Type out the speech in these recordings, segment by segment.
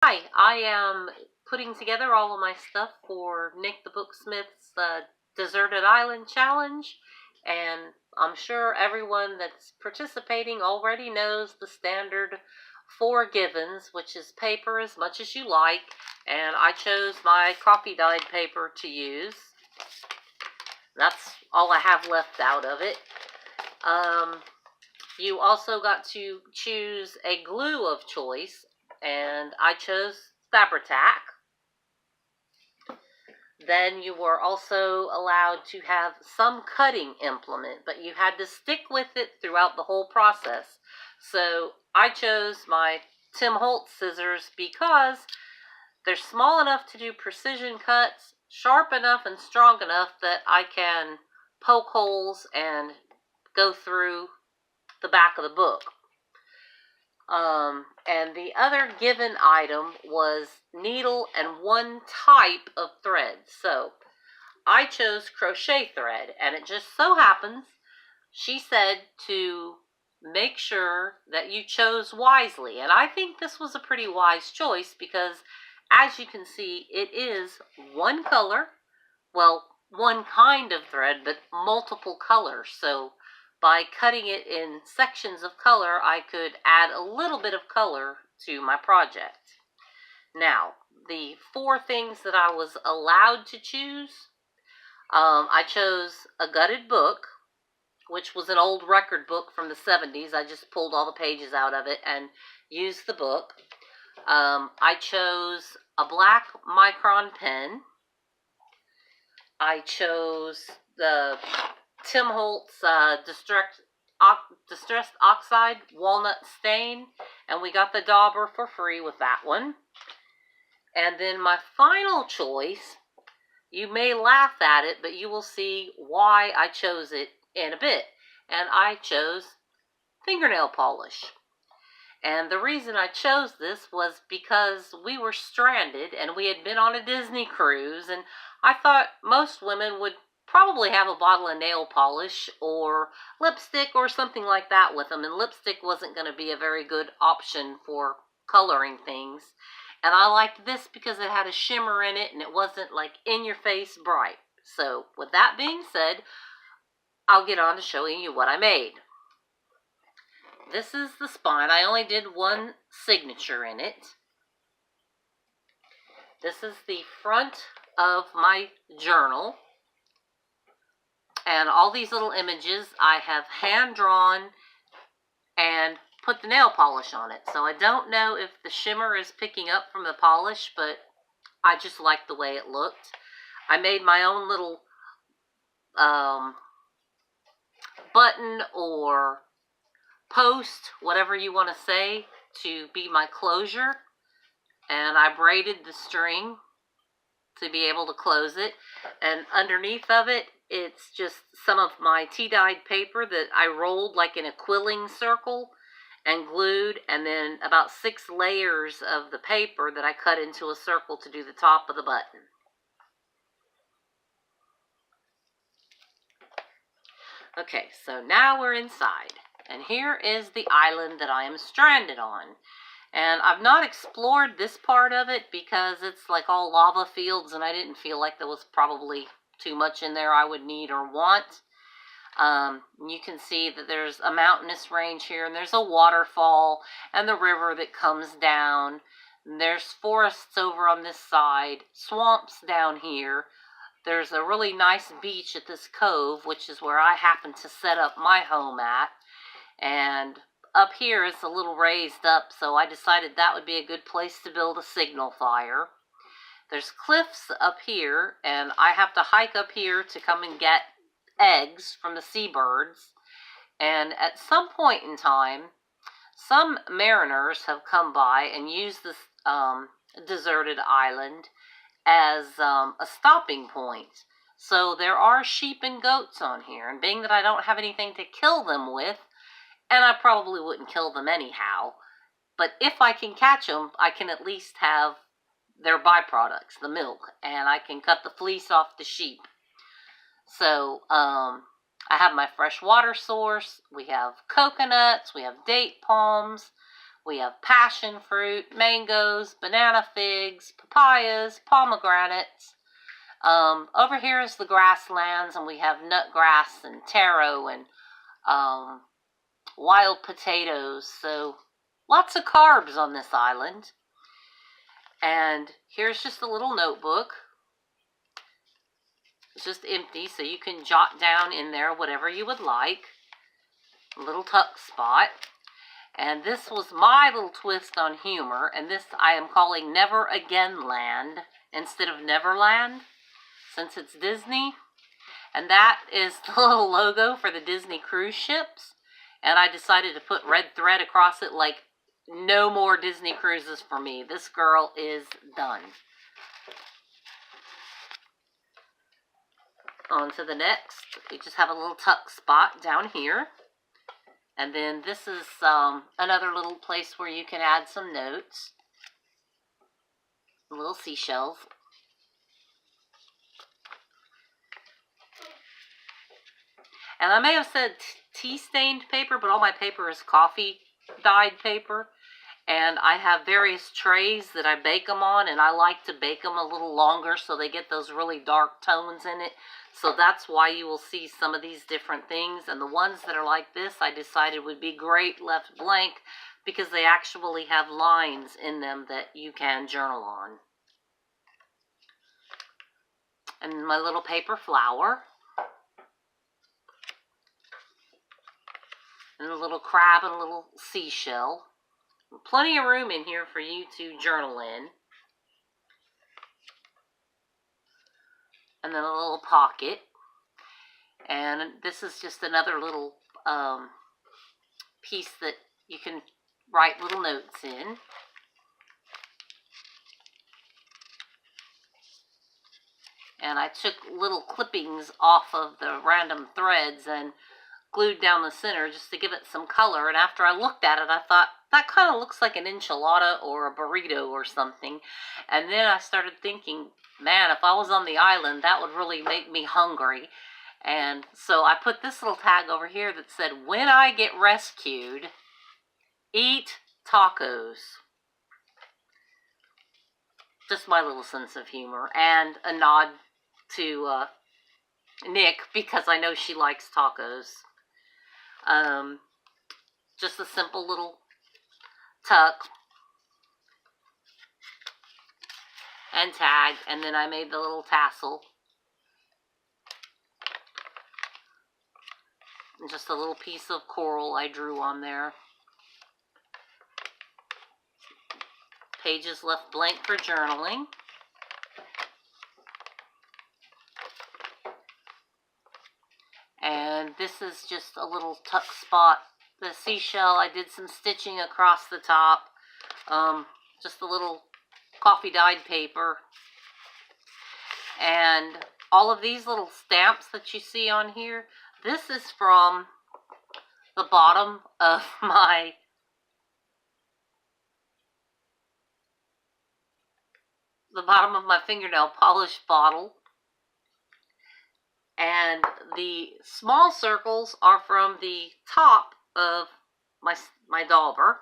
Hi, I am putting together all of my stuff for Nick the Booksmith's Deserted Island Challenge, and I'm sure everyone that's participating already knows the standard 4 givens, which is paper as much as you like, and I chose my coffee-dyed paper to use. That's all I have left out of it. You also got to choose a glue of choice, and I chose Fabri-Tac. Then you were also allowed to have some cutting implement, but you had to stick with it throughout the whole process. So I chose my Tim Holtz scissors because they're small enough to do precision cuts, sharp enough and strong enough that I can poke holes and go through the back of the book. And the other given item was needle and one type of thread. So I chose crochet thread, and it just so happens she said to make sure that you chose wisely. And I think this was a pretty wise choice because, as you can see, it is one color, well, one kind of thread, but multiple colors. So by cutting it in sections of color, I could add a little bit of color to my project. Now, the 4 things that I was allowed to choose, I chose a gutted book, which was an old record book from the 70s. I just pulled all the pages out of it and used the book. I chose a black micron pen. I chose the Tim Holtz Distressed Oxide Walnut Stain, and we got the dauber for free with that one. And then my final choice, you may laugh at it, but you will see why I chose it in a bit. And I chose fingernail polish. And the reason I chose this was because we were stranded and we had been on a Disney cruise, and I thought most women would probably have a bottle of nail polish or lipstick or something like that with them, and lipstick wasn't going to be a very good option for coloring things. And I liked this because it had a shimmer in it and it wasn't like in your face bright. So with that being said, I'll get on to showing you what I made. This is the spine. I only did one signature in it. This is the front of my journal. And all these little images I have hand drawn and put the nail polish on it. So I don't know if the shimmer is picking up from the polish, but I just liked the way it looked. I made my own little button or post, whatever you want to say, to be my closure, and I braided the string to be able to close it, and underneath of it, it's just some of my tea-dyed paper that I rolled like in a quilling circle and glued, and then about 6 layers of the paper that I cut into a circle to do the top of the button. Okay, so now we're inside. And here is the island that I am stranded on. And I've not explored this part of it because it's like all lava fields, and I didn't feel like there was probably too much in there I would need or want. You can see that there's a mountainous range here, and there's a waterfall, and the river that comes down. And there's forests over on this side, swamps down here. There's a really nice beach at this cove, which is where I happen to set up my home at. And up here it's a little raised up, so I decided that would be a good place to build a signal fire. There's cliffs up here, and I have to hike up here to come and get eggs from the seabirds. And at some point in time, some mariners have come by and used this deserted island as a stopping point. So there are sheep and goats on here, and being that I don't have anything to kill them with, and I probably wouldn't kill them anyhow, but if I can catch them, I can at least have their byproducts, the milk, and I can cut the fleece off the sheep. So I have my fresh water source. We have coconuts, we have date palms, We have passion fruit, mangoes, banana figs, papayas, pomegranates. Over here is the grasslands, and we have nutgrass and taro and wild potatoes. So lots of carbs on this island. And here's just a little notebook. It's just empty, so you can jot down in there whatever you would like. A little tuck spot. And this was my little twist on humor, and this I am calling Never Again Land instead of Neverland, since it's Disney. And that is the little logo for the Disney cruise ships. And I decided to put red thread across it, like, no more Disney cruises for me. This girl is done. On to the next. We just have a little tuck spot down here. And then this is another little place where you can add some notes. Little seashells. And I may have said tea-stained paper, but all my paper is coffee-dyed paper. And I have various trays that I bake them on, and I like to bake them a little longer so they get those really dark tones in it. So that's why you will see some of these different things. And the ones that are like this, I decided would be great left blank because they actually have lines in them that you can journal on. And my little paper flower. And a little crab and a little seashell. Plenty of room in here for you to journal in. And then a little pocket. And this is just another little piece that you can write little notes in. And I took little clippings off of the random threads and glued down the center just to give it some color. And after I looked at it, I thought, that kind of looks like an enchilada or a burrito or something. And then I started thinking, man, if I was on the island, that would really make me hungry. And so I put this little tag over here that said, when I get rescued, eat tacos. Just my little sense of humor. And a nod to Nick, because I know she likes tacos. Just a simple little tuck and tag, and then I made the little tassel. And just a little piece of coral I drew on there. Pages left blank for journaling. And this is just a little tuck spot. The seashell, I did some stitching across the top. Just a little coffee-dyed paper. And all of these little stamps that you see on here, this is from the bottom of my fingernail polish bottle. And the small circles are from the top of my dauber.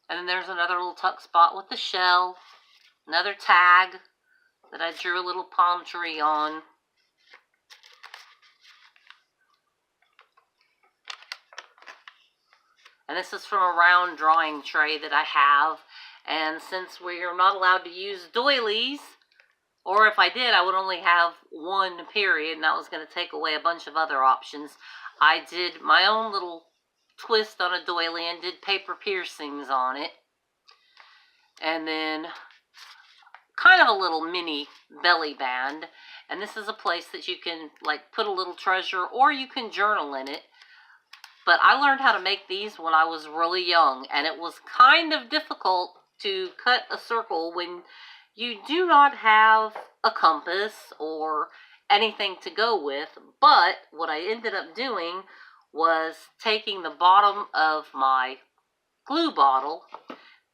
And then there's another little tuck spot with the shell. Another tag that I drew a little palm tree on. And this is from a round drawing tray that I have. And since we are not allowed to use doilies, or if I did, I would only have one period, and that was going to take away a bunch of other options. I did my own little twist on a doily and did paper piercings on it. And then kind of a little mini belly band. And this is a place that you can like put a little treasure, or you can journal in it. But I learned how to make these when I was really young, and it was kind of difficult to cut a circle when you do not have a compass or anything to go with. But what I ended up doing was taking the bottom of my glue bottle,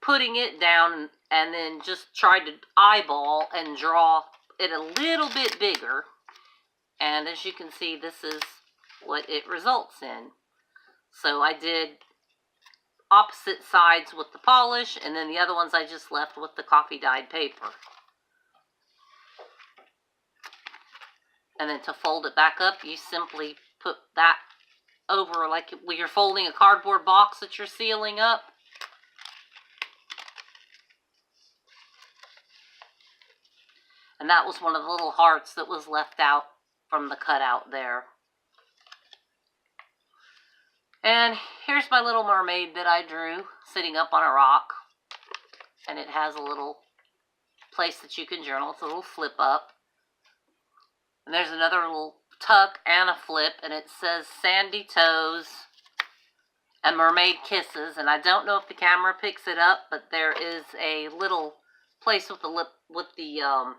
putting it down, and then just tried to eyeball and draw it a little bit bigger. And as you can see, this is what it results in. So I did opposite sides with the polish, and then the other ones I just left with the coffee dyed paper. And then to fold it back up, you simply put that over like when you're folding a cardboard box that you're sealing up. And that was one of the little hearts that was left out from the cutout there. And here's my little mermaid that I drew sitting up on a rock. And it has a little place that you can journal. It's a little flip up. And there's another little tuck and a flip, and it says Sandy Toes and Mermaid Kisses. And I don't know if the camera picks it up, but there is a little place with the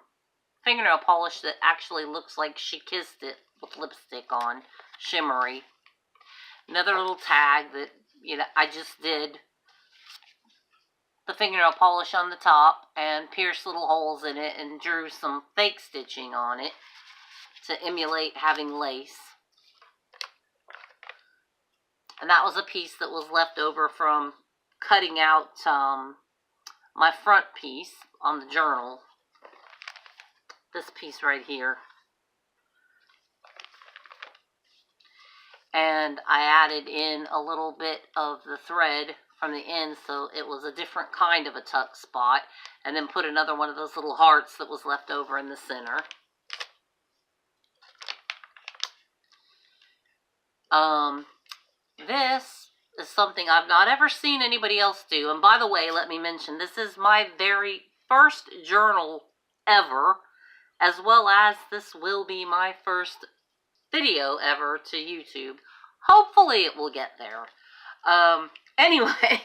fingernail polish that actually looks like she kissed it with lipstick on, shimmery. Another little tag that, you know, I just did the fingernail polish on the top and pierced little holes in it and drew some fake stitching on it to emulate having lace. And that was a piece that was left over from cutting out my front piece on the journal. This piece right here. And I added in a little bit of the thread from the end, so it was a different kind of a tuck spot, and then put another one of those little hearts that was left over in the center. This is something I've not ever seen anybody else do, and by the way, let me mention, this is my very first journal ever, as well as this will be my first video ever to YouTube. Hopefully it will get there. Anyway,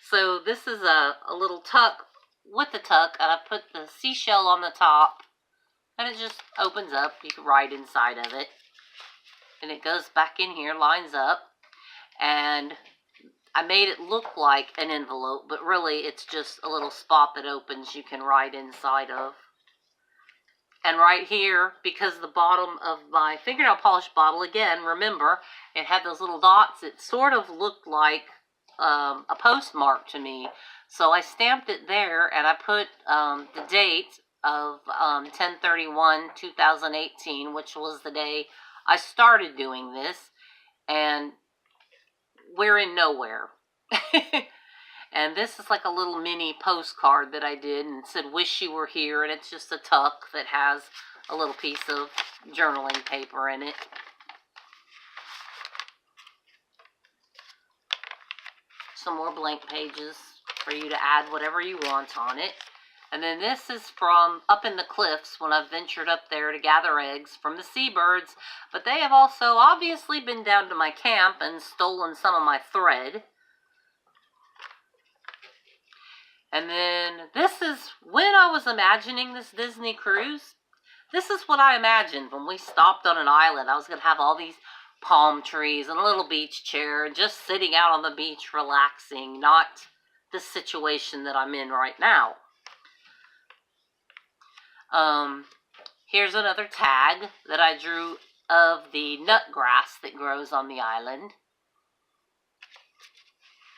so this is a little tuck with the tuck, and I put the seashell on the top, and it just opens up. You can write inside of it, and it goes back in here, lines up, and I made it look like an envelope, but really it's just a little spot that opens you can write inside of. And right here, because the bottom of my fingernail polish bottle, again, remember, it had those little dots. It sort of looked like a postmark to me. So I stamped it there, and I put the date of 10/31/2018, which was the day I started doing this. And we're in nowhere. And this is like a little mini postcard that I did, and it said, "Wish you were here," and it's just a tuck that has a little piece of journaling paper in it. Some more blank pages for you to add whatever you want on it. And then this is from up in the cliffs when I've ventured up there to gather eggs from the seabirds, but they have also obviously been down to my camp and stolen some of my thread. And then this is when I was imagining this Disney cruise. This is what I imagined when we stopped on an island. I was going to have all these palm trees and a little beach chair and just sitting out on the beach relaxing, not the situation that I'm in right now. Here's another tag that I drew of the nut grass that grows on the island.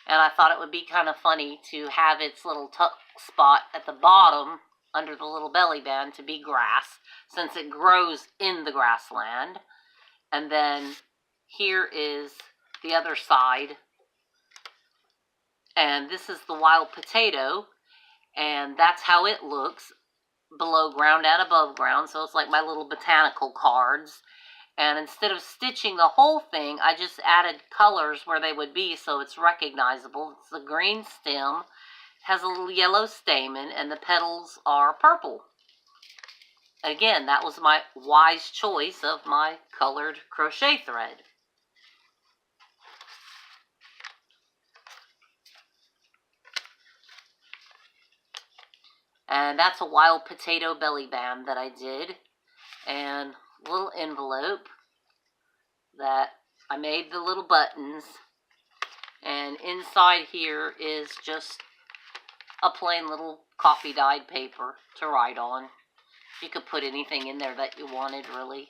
And I thought it would be kind of funny to have its little tuck spot at the bottom under the little belly band to be grass, since it grows in the grassland. And then here is the other side. And this is the wild potato. And that's how it looks below ground and above ground. So it's like my little botanical cards. And instead of stitching the whole thing, I just added colors where they would be so it's recognizable. It's a green stem, has a little yellow stamen, and the petals are purple. Again, that was my wise choice of my colored crochet thread. And that's a wild potato belly band that I did. And little envelope that I made the little buttons, and inside here is just a plain little coffee dyed paper to write on. You could put anything in there that you wanted, really.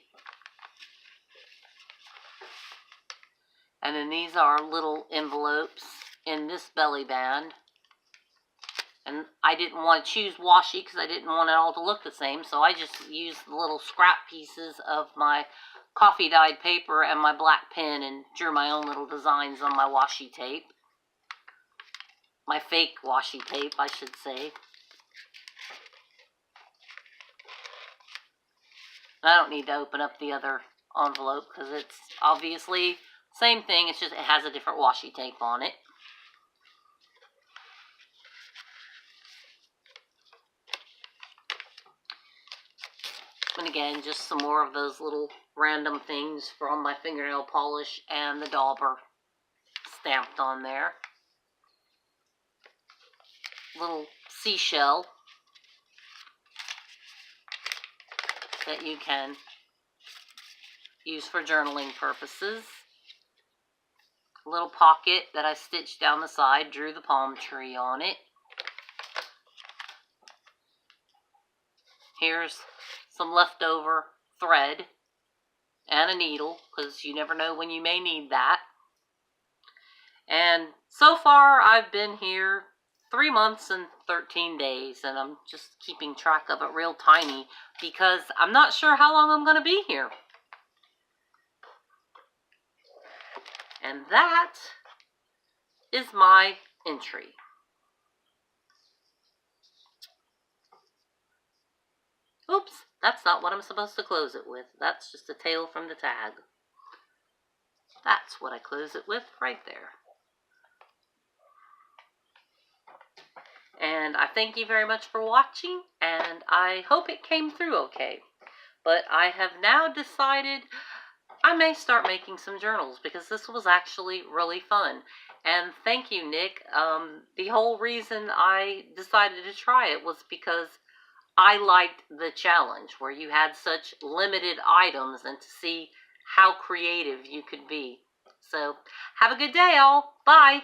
And then these are little envelopes, in this belly band. And I didn't want to choose washi because I didn't want it all to look the same. So I just used the little scrap pieces of my coffee dyed paper and my black pen and drew my own little designs on my washi tape. My fake washi tape, I should say. I don't need to open up the other envelope because it's obviously the same thing. It's just it has a different washi tape on it. And again, just some more of those little random things from my fingernail polish and the dauber stamped on there. Little seashell that you can use for journaling purposes. A little pocket that I stitched down the side, drew the palm tree on it. Here's some leftover thread and a needle, because you never know when you may need that. And so far I've been here 3 months and 13 days, and I'm just keeping track of it real tiny because I'm not sure how long I'm going to be here. And that is my entry. Oops, that's not what I'm supposed to close it with. That's just a tail from the tag. That's what I close it with right there. And I thank you very much for watching, and I hope it came through okay. But I have now decided I may start making some journals because this was actually really fun. And thank you, Nick. The whole reason I decided to try it was because I liked the challenge where you had such limited items and to see how creative you could be. So have a good day, all. Bye.